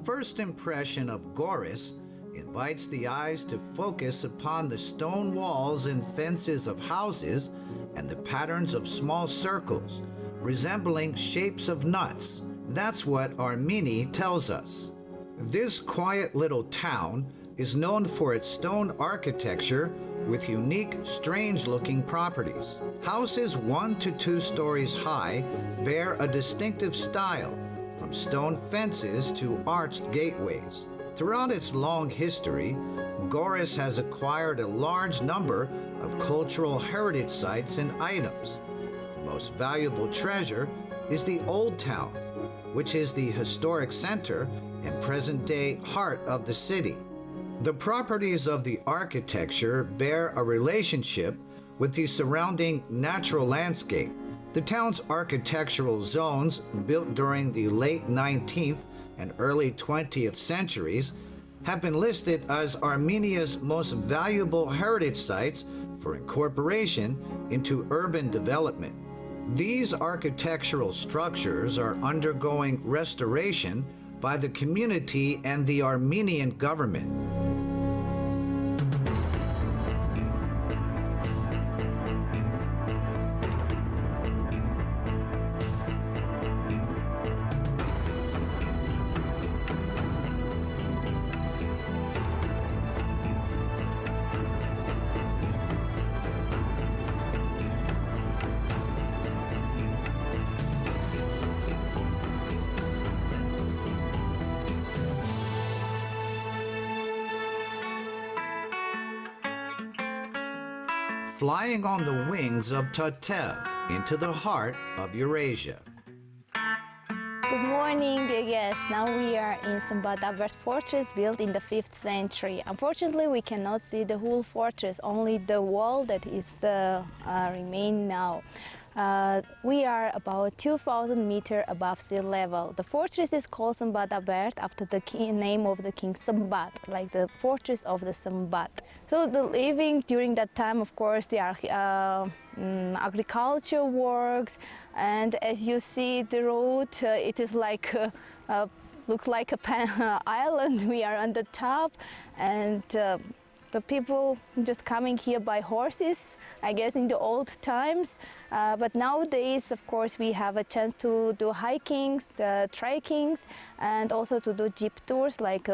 first impression of Goris invites the eyes to focus upon the stone walls and fences of houses and the patterns of small circles resembling shapes of nuts. That's what Armenia tells us. This quiet little town is known for its stone architecture with unique, strange-looking properties. Houses 1 to 2 stories high bear a distinctive style, from stone fences to arched gateways. Throughout its long history, Goris has acquired a large number of cultural heritage sites and items. The most valuable treasure is the Old Town, which is the historic center and present-day heart of the city. The properties of the architecture bear a relationship with the surrounding natural landscape. The town's architectural zones, built during the late 19th and early 20th centuries, have been listed as Armenia's most valuable heritage sites for incorporation into urban development. These architectural structures are undergoing restoration by the community and the Armenian government. Flying on the wings of TATEV into the heart of Eurasia. Good morning, dear guests. Now we are in Sambata fortress built in the 5th century. Unfortunately, we cannot see the whole fortress, only the wall that is remain now. We are about 2,000 meters above sea level. The fortress is called Sambata after the name of the king Sambat, like the fortress of the Sambat. So the living during that time, of course, the agriculture works, and as you see the road, it is like looks like a island. We are on the top, and the people just coming here by horses, I guess in the old times. But nowadays, of course, we have a chance to do hikings, trekkings, and also to do jeep tours, like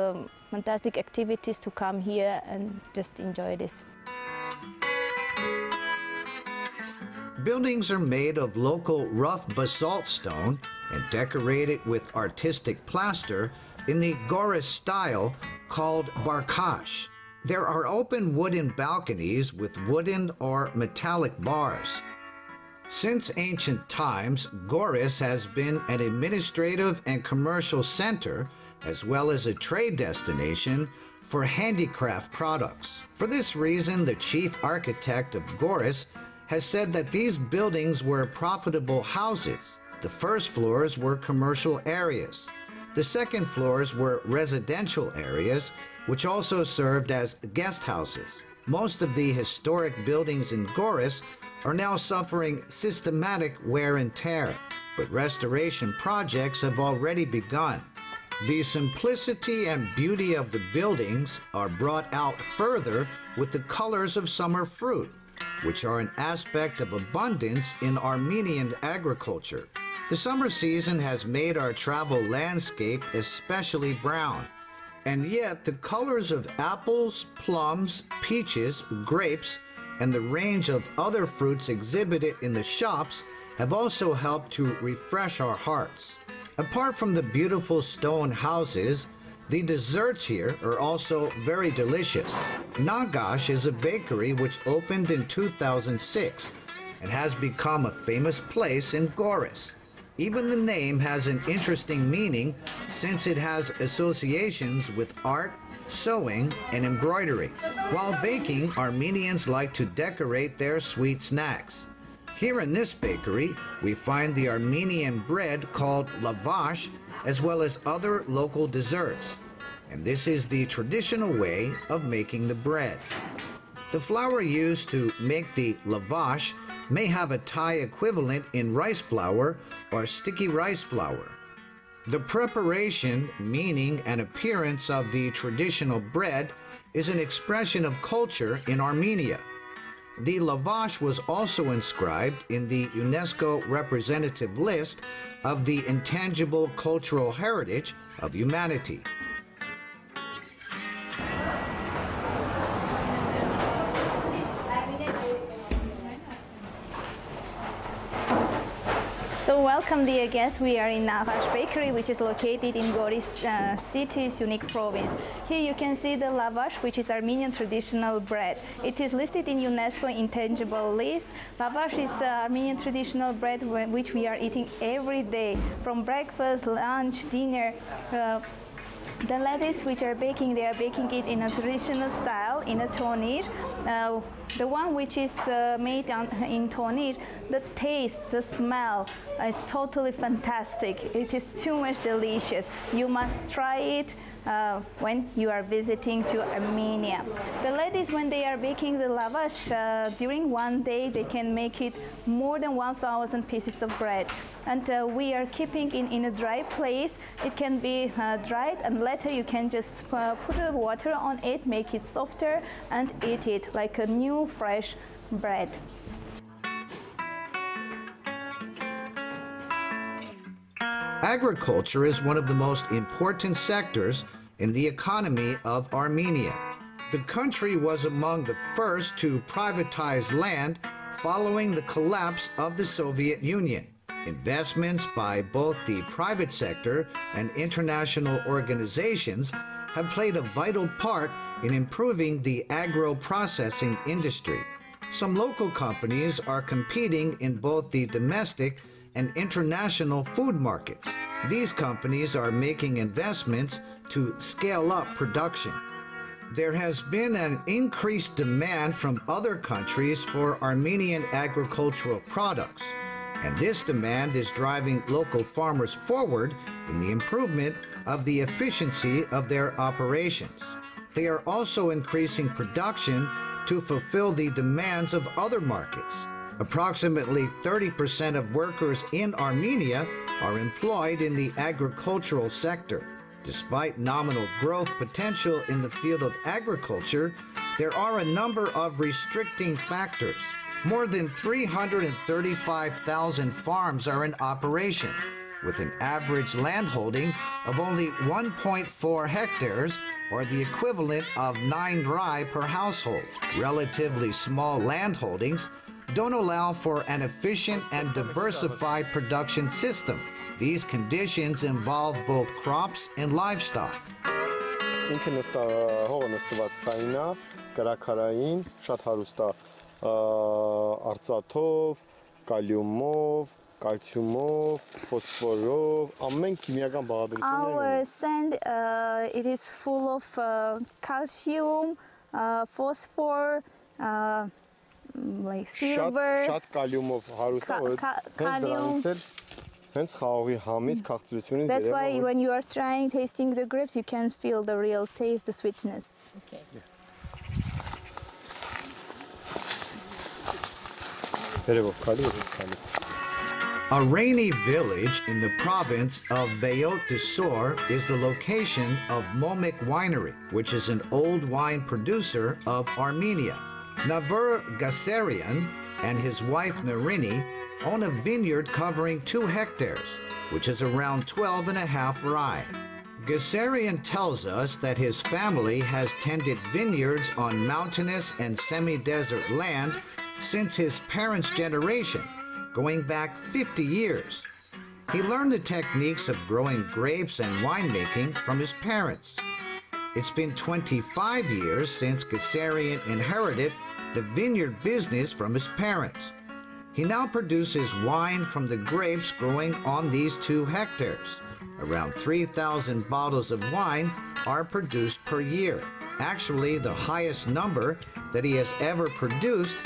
fantastic activities to come here and just enjoy this. Buildings are made of local rough basalt stone and decorated with artistic plaster in the Goris style called barkash. There are open wooden balconies with wooden or metallic bars. Since ancient times, Goris has been an administrative and commercial center as well as a trade destination for handicraft products. For this reason, the chief architect of Goris has said that these buildings were profitable houses. The first floors were commercial areas. The second floors were residential areas, which also served as guest houses. Most of the historic buildings in Goris are now suffering systematic wear and tear, but restoration projects have already begun. The simplicity and beauty of the buildings are brought out further with the colors of summer fruit, which are an aspect of abundance in Armenian agriculture. The summer season has made our travel landscape especially brown, and yet the colors of apples, plums, peaches, grapes, and the range of other fruits exhibited in the shops have also helped to refresh our hearts. Apart from the beautiful stone houses, the desserts here are also very delicious. Nagash is a bakery which opened in 2006 and has become a famous place in Goris. Even the name has an interesting meaning since it has associations with art, sewing, and embroidery. While baking, Armenians like to decorate their sweet snacks. Here in this bakery, we find the Armenian bread called lavash, as well as other local desserts. And this is the traditional way of making the bread. The flour used to make the lavash may have a Thai equivalent in rice flour or sticky rice flour. The preparation, meaning, and appearance of the traditional bread is an expression of culture in Armenia. The lavash was also inscribed in the UNESCO representative list of the intangible cultural heritage of humanity. So welcome dear guests, we are in Lavash Bakery, which is located in Goris city's unique province. Here you can see the lavash, which is Armenian traditional bread. It is listed in UNESCO intangible list. Lavash is Armenian traditional bread which we are eating every day, from breakfast, lunch, dinner. The ladies which are baking, they are baking it in a traditional style, in a tonir. The one which is made in tonir, the taste, the smell is totally fantastic. It is too much delicious. You must try it when you are visiting to Armenia. The ladies, when they are baking the lavash, during one day they can make it more than 1,000 pieces of bread. And we are keeping in a dry place. It can be dried, and later you can just put the water on it, make it softer, and eat it like a new fresh bread. Agriculture is one of the most important sectors in the economy of Armenia. The country was among the first to privatize land following the collapse of the Soviet Union. Investments by both the private sector and international organizations have played a vital part in improving the agro-processing industry. Some local companies are competing in both the domestic and international food markets. These companies are making investments to scale up production. There has been an increased demand from other countries for Armenian agricultural products, and this demand is driving local farmers forward in the improvement of the efficiency of their operations. They are also increasing production to fulfill the demands of other markets. Approximately 30% of workers in Armenia are employed in the agricultural sector. Despite nominal growth potential in the field of agriculture, there are a number of restricting factors. More than 335,000 farms are in operation, with an average landholding of only 1.4 hectares, or the equivalent of 9 rai per household. Relatively small landholdings don't allow for an efficient and diversified production system. These conditions involve both crops and livestock. Our sand, it is full of calcium, phosphor, like silver, kalium. That's why when you are tasting the grapes, you can feel the real taste, the sweetness. Okay. A rainy village in the province of Veyot Desor is the location of Momek Winery, which is an old wine producer of Armenia. Navur Gassarian and his wife Narini own a vineyard covering 2 hectares, which is around 12.5 rai. Gassarian tells us that his family has tended vineyards on mountainous and semi-desert land since his parents' generation, going back 50 years. He learned the techniques of growing grapes and winemaking from his parents. It's been 25 years since Gassarian inherited the vineyard business from his parents. He now produces wine from the grapes growing on these 2 hectares. Around 3,000 bottles of wine are produced per year. Actually, the highest number that he has ever produced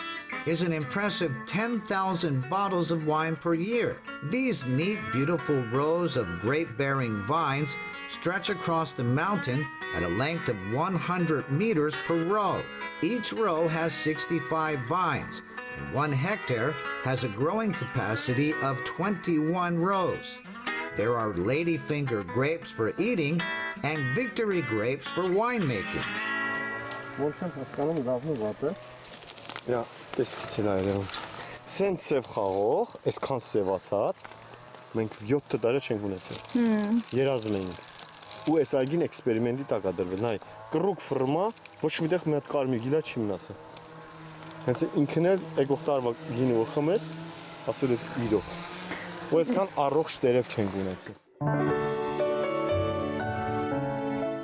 is an impressive 10,000 bottles of wine per year. These neat, beautiful rows of grape-bearing vines stretch across the mountain at a length of 100 meters per row. Each row has 65 vines, and 1 hectare has a growing capacity of 21 rows. There are ladyfinger grapes for eating and victory grapes for winemaking. Ոնց եմ հասկանում լավն ու վատը։ Իա, տեսքից էլ այրում։ Սենց սև խաղող, այսքան սևացած, մենք 7 տարի չենք ունեցել։ Երազում էինք։ Ու այս այգին էքսպերիմենտի տակ է դրվել, նայ, կռուկ ֆռմա, ոչ միտեղ մի հատ կարմիր գիլա չի մնացել։ Հենց ինքն էլ եկող տարվա գինը ու խմես, ասել է իրոք։ Ու այսքան առողջ տերև չենք ունեցել։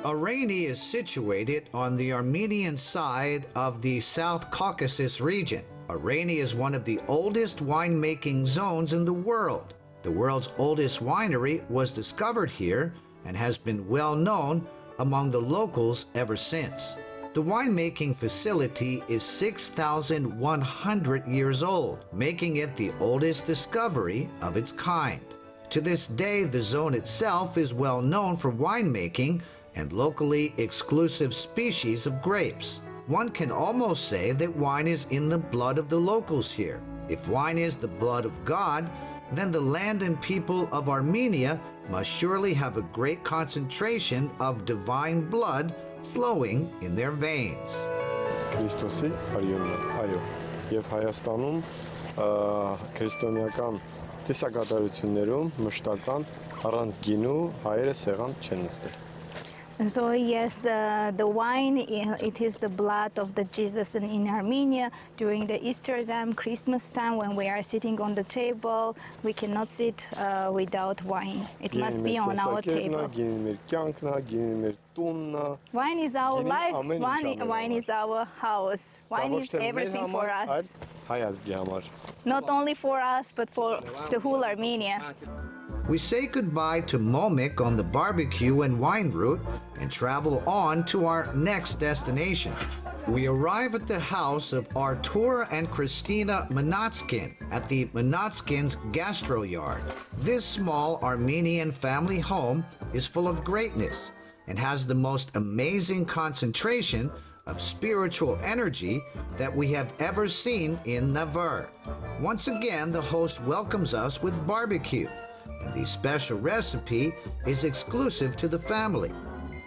Armenia is situated on the Armenian side of the South Caucasus region. Armenia is one of the oldest winemaking zones in the world. The world's oldest winery was discovered here and has been well known among the locals ever since. The winemaking facility is 6,100 years old, making it the oldest discovery of its kind. To this day, the zone itself is well known for winemaking and locally exclusive species of grapes. One can almost say that wine is in the blood of the locals here. If wine is the blood of God, then the land and people of Armenia must surely have a great concentration of divine blood flowing in their veins. Քրիստոսի արյունն է, այո, եւ Հայաստանում քրիստոնեական տեսակատարություններում մշտական առանց գինու հայերը սեղան չեն նստել։ So yes, the wine, it is the blood of the Jesus in Armenia. During the Easter time, Christmas time, when we are sitting on the table, we cannot sit without wine. It must be on our table. Wine is our life, wine is our house. Wine is everything for us. Not only for us, but for the whole Armenia. We say goodbye to Momik on the barbecue and wine route and travel on to our next destination. We arrive at the house of Artur and Christina Manatskin at the Manatskins Gastro Yard. This small Armenian family home is full of greatness and has the most amazing concentration of spiritual energy that we have ever seen in Navarre. Once again, the host welcomes us with barbecue, and the special recipe is exclusive to the family.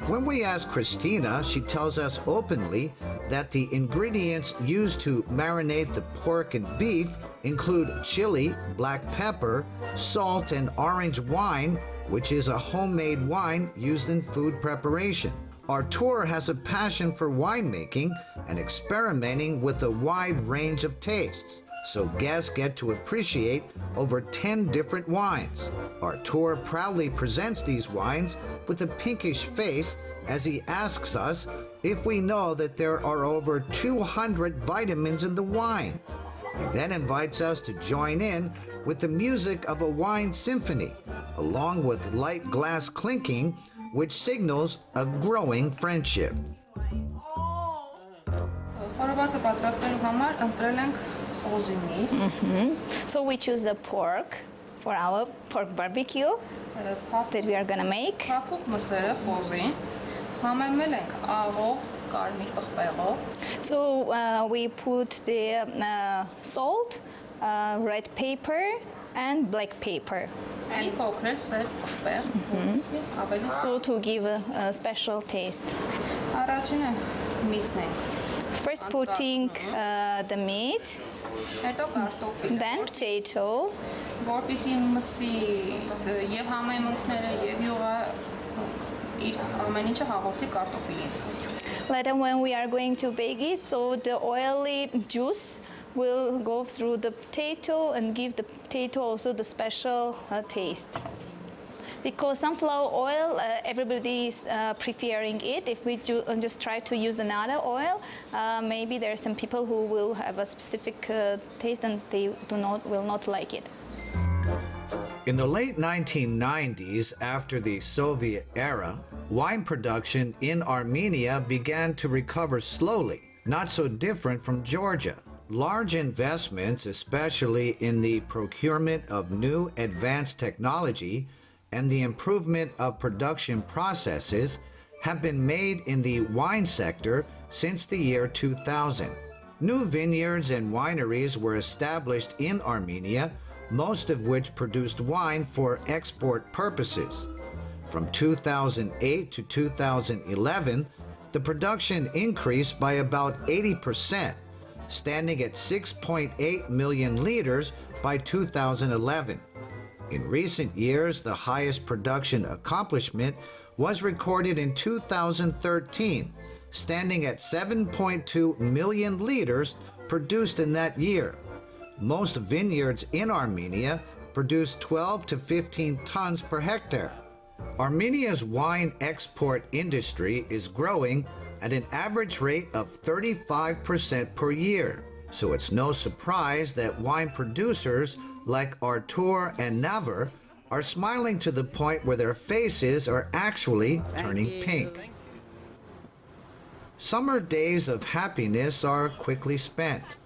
When we ask Christina, she tells us openly that the ingredients used to marinate the pork and beef include chili, black pepper, salt, and orange wine, which is a homemade wine used in food preparation. Artur has a passion for winemaking and experimenting with a wide range of tastes, so guests get to appreciate over 10 different wines. Artur proudly presents these wines with a pinkish face as he asks us if we know that there are over 200 vitamins in the wine. He then invites us to join in with the music of a wine symphony, along with light glass clinking, which signals a growing friendship. So we choose the pork for our pork barbecue that we are going to make. So we put the salt, red pepper, and black pepper. So to give a special taste. First putting the meat, then potato, later when we are going to bake it, so the oily juice will go through the potato and give the potato also the special taste. Because sunflower oil, everybody is preferring it. If we just try to use another oil, maybe there are some people who will have a specific taste and they will not like it. In the late 1990s, after the Soviet era, wine production in Armenia began to recover slowly, not so different from Georgia. Large investments, especially in the procurement of new advanced technology and the improvement of production processes, have been made in the wine sector since the year 2000. New vineyards and wineries were established in Armenia, most of which produced wine for export purposes. From 2008 to 2011, the production increased by about 80%, standing at 6.8 million liters by 2011. In recent years, the highest production accomplishment was recorded in 2013, standing at 7.2 million liters produced in that year. Most vineyards in Armenia produce 12 to 15 tons per hectare. Armenia's wine export industry is growing at an average rate of 35% per year, so it's no surprise that wine producers like Artur and Navar are smiling to the point where their faces are actually turning pink. Summer days of happiness are quickly spent.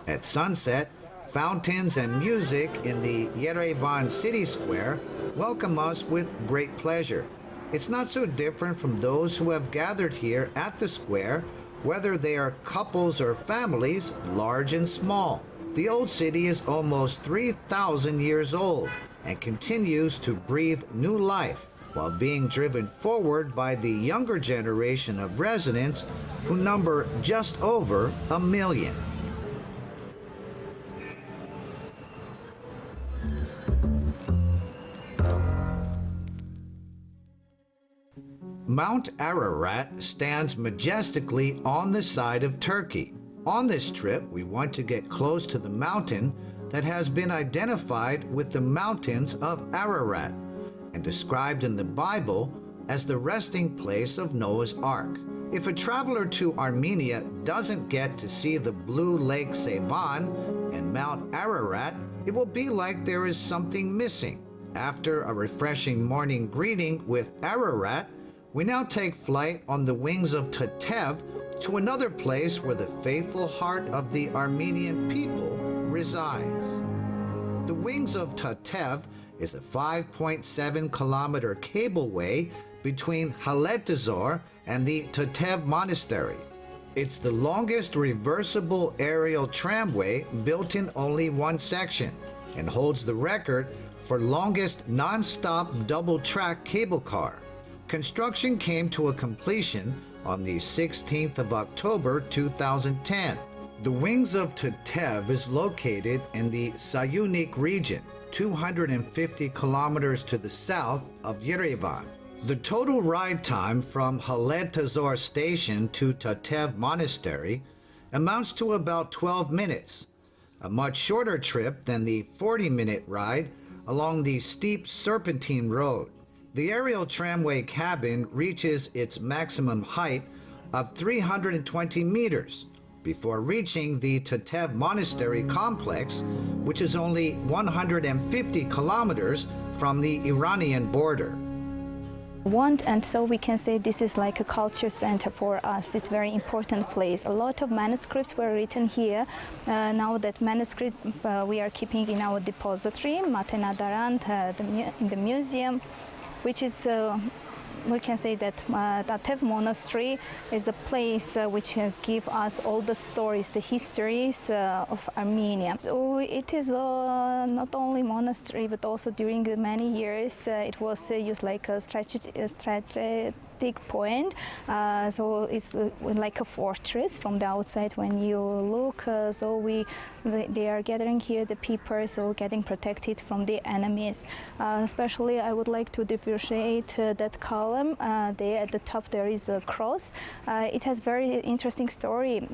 At sunset, fountains and music in the Yerevan city square welcome us with great pleasure. It's not so different from those who have gathered here at the square, whether they are couples or families, large and small. The old city is almost 3,000 years old and continues to breathe new life while being driven forward by the younger generation of residents who number just over 1 million. Mount Ararat stands majestically on the side of Turkey. On this trip, we want to get close to the mountain that has been identified with the mountains of Ararat and described in the Bible as the resting place of Noah's Ark. If a traveler to Armenia doesn't get to see the blue Lake Sevan and Mount Ararat, it will be like there is something missing. After a refreshing morning greeting with Ararat, we now take flight on the wings of TATEV to another place where the faithful heart of the Armenian people resides. The wings of TATEV is a 5.7-kilometer cableway between Haletazor and the TATEV monastery. It's the longest reversible aerial tramway built in only one section and holds the record for longest non-stop double-track cable car. Construction came to a completion on the 16th of October 2010. The Wings of TATEV is located in the Sayunik region, 250 kilometers to the south of Yerevan. The total ride time from Haletazor station to TATEV monastery amounts to about 12 minutes, a much shorter trip than the 40-minute ride along the steep serpentine road. The aerial tramway cabin reaches its maximum height of 320 meters before reaching the TATEV monastery complex, which is only 150 kilometers from the Iranian border. And so we can say this is like a culture center for us. It's a very important place. A lot of manuscripts were written here. Now that manuscript we are keeping in our depository, Matenadaran, in the museum, which is, we can say that TATEV monastery is the place which give us all the stories, the histories of Armenia. So it is not only monastery, but also during the many years it was used like a strategic point. So it's like a fortress from the outside when you look. They are gathering here the people, so getting protected from the enemies. Especially I would like to differentiate that column. There at the top there is a cross. It has very interesting story.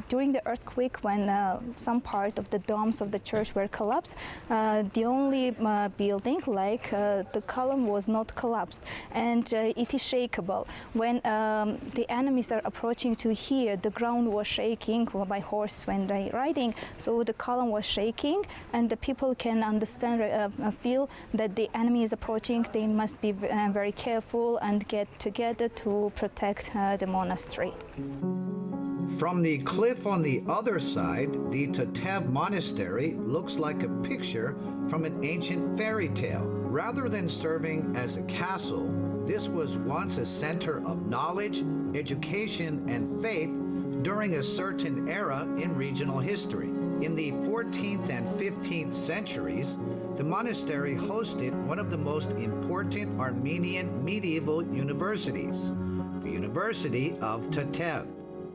During the earthquake, when some part of the domes of the church were collapsed, the only building like the column was not collapsed, and it is shakeable. When the enemies are approaching to here, the ground was shaking by horse when they riding, so the column was shaking, and the people can understand, feel that the enemy is approaching. They must be very careful and get together to protect the monastery. From the cliff on the other side, the TATEV monastery looks like a picture from an ancient fairy tale. Rather than serving as a castle, this was once a center of knowledge, education, and faith during a certain era in regional history. In the 14th and 15th centuries, the monastery hosted one of the most important Armenian medieval universities, the University of TATEV.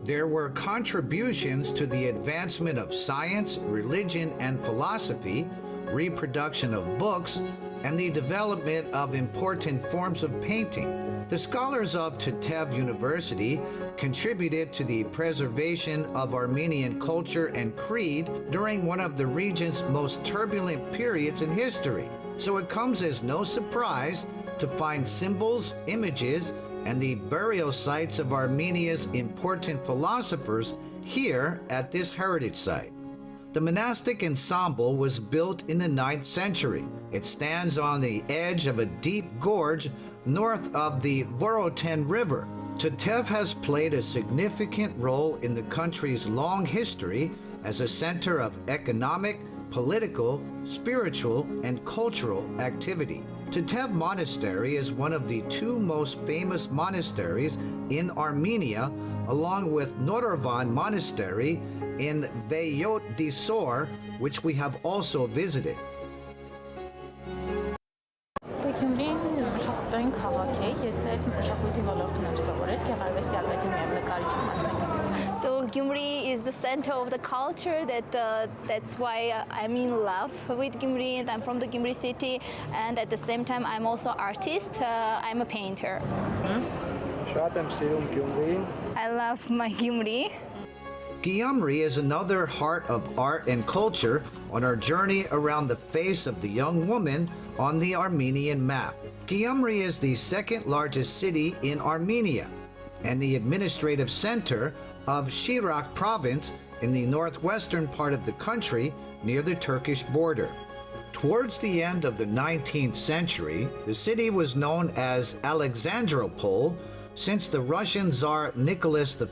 There were contributions to the advancement of science, religion, and philosophy, reproduction of books, and the development of important forms of painting. The scholars of TATEV University contributed to the preservation of Armenian culture and creed during one of the region's most turbulent periods in history. So it comes as no surprise to find symbols, images, and the burial sites of Armenia's important philosophers here at this heritage site. The monastic ensemble was built in the 9th century. It stands on the edge of a deep gorge north of the Voroten River. TATEV has played a significant role in the country's long history as a center of economic, political, spiritual, and cultural activity. TATEV Monastery is one of the two most famous monasteries in Armenia, along with Notorvan Monastery in Veyot Disor, which we have also visited. So Gyumri is the center of the culture. That's why I'm in love with Gyumri, and I'm from the Gyumri city. And at the same time, I'm also an artist. I'm a painter. I love my Gyumri. Gyumri is another heart of art and culture on our journey around the face of the young woman on the Armenian map. Gyumri is the second largest city in Armenia and the administrative center of Shirak province in the northwestern part of the country near the Turkish border. Towards the end of the 19th century, the city was known as Alexandropol since the Russian Tsar Nicholas I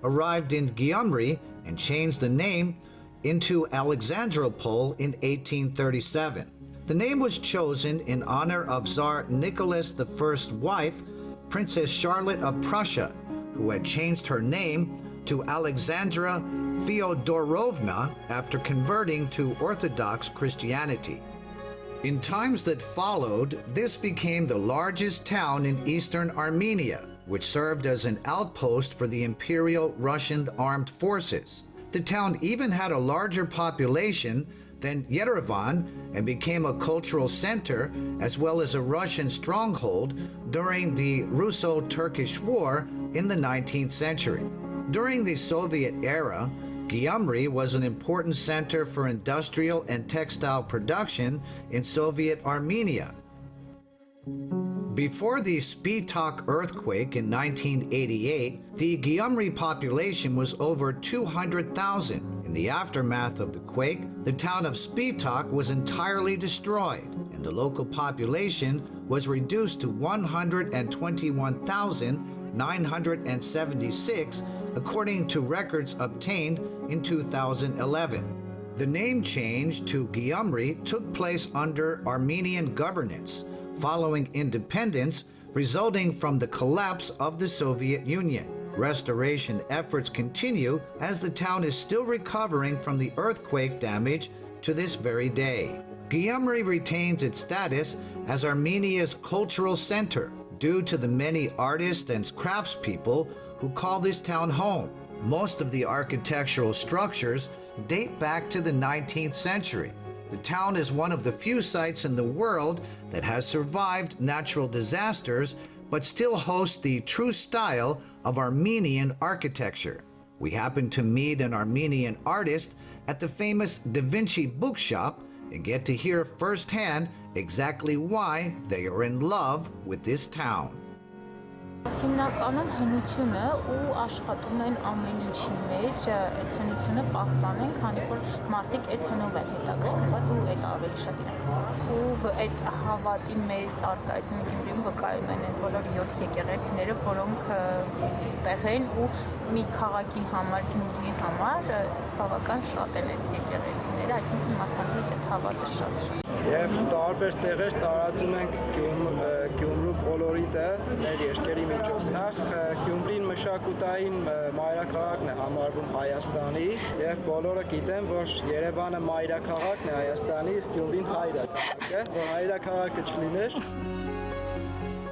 arrived in Gyumri and changed the name into Alexandropol in 1837. The name was chosen in honor of Tsar Nicholas I's wife, Princess Charlotte of Prussia, who had changed her name to Alexandra Fyodorovna after converting to Orthodox Christianity. In times that followed, this became the largest town in eastern Armenia, which served as an outpost for the Imperial Russian armed forces. The town even had a larger population than Yerevan and became a cultural center as well as a Russian stronghold during the Russo-Turkish War in the 19th century. During the Soviet era, Gyumri was an important center for industrial and textile production in Soviet Armenia. Before the Spitok earthquake in 1988, the Gyumri population was over 200,000. In the aftermath of the quake, the town of Spitok was entirely destroyed, and the local population was reduced to 121,976, according to records obtained in 2011. The name change to Gyumri took place under Armenian governance, following independence resulting from the collapse of the Soviet Union. Restoration efforts continue as the town is still recovering from the earthquake damage to this very day. Gyumri retains its status as Armenia's cultural center due to the many artists and craftspeople who call this town home. Most of the architectural structures date back to the 19th century. The town is one of the few sites in the world that has survived natural disasters but still hosts the true style of Armenian architecture. We happened to meet an Armenian artist at the famous Da Vinci bookshop and get to hear firsthand exactly why they are in love with this town. Հիմնականում հնությունը ու աշխատում են ամեն ինչի մեջ այդ հնությունը պահպանեն, քանի որ մարդիկ այդ հնով են հետաքրքրված ու այդ ավելի շատ իրեն։ Ու այդ հավատի մեծ արկայությունը Գյումրիում վկայում են այդ բոլոր 7 եկեղեցիները, որոնք ստեղ են ու մի քաղաքի համար, Գյումրիի համար բավական շատ են այդ եկեղեցիները, այսինքն մարդկանց մոտ այդ հավատը շատ է։ Եվ տարբեր տեղեր տարածում ենք Գյումրու կոլորիտը մեր երկրի միջոցով։ Գյումրին մշակութային մայրաքաղաքն է համարվում Հայաստանի եւ բոլորը գիտեն, որ Երևանը մայրաքաղաքն է Հայաստանի, իսկ Գյումրին հայրաքաղաք է, որ հայրաքաղաքը չլիներ։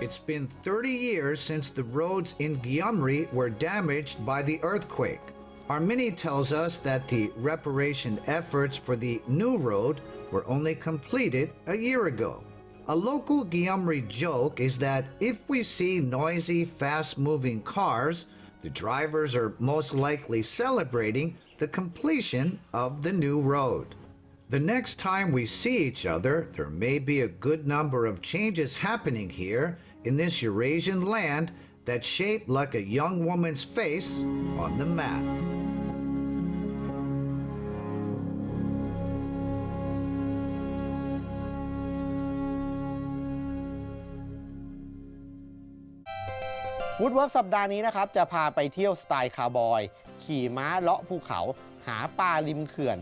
It's been 30 years since the roads in Gyumri were damaged by the earthquake. Armenia tells us that the reparation efforts for the new road were only completed a year ago. A local Gyumri joke is that if we see noisy, fast-moving cars, the drivers are most likely celebrating the completion of the new road. The next time we see each other, there may be a good number of changes happening here in this Eurasian land that's shaped like a young woman's face on the map. Foodwork สัปดาห์นี้นะครับจะพาไปเที่ยวสไตล์คาวบอยขี่ม้าเลาะภูเขาหาปลาริมเขื่อน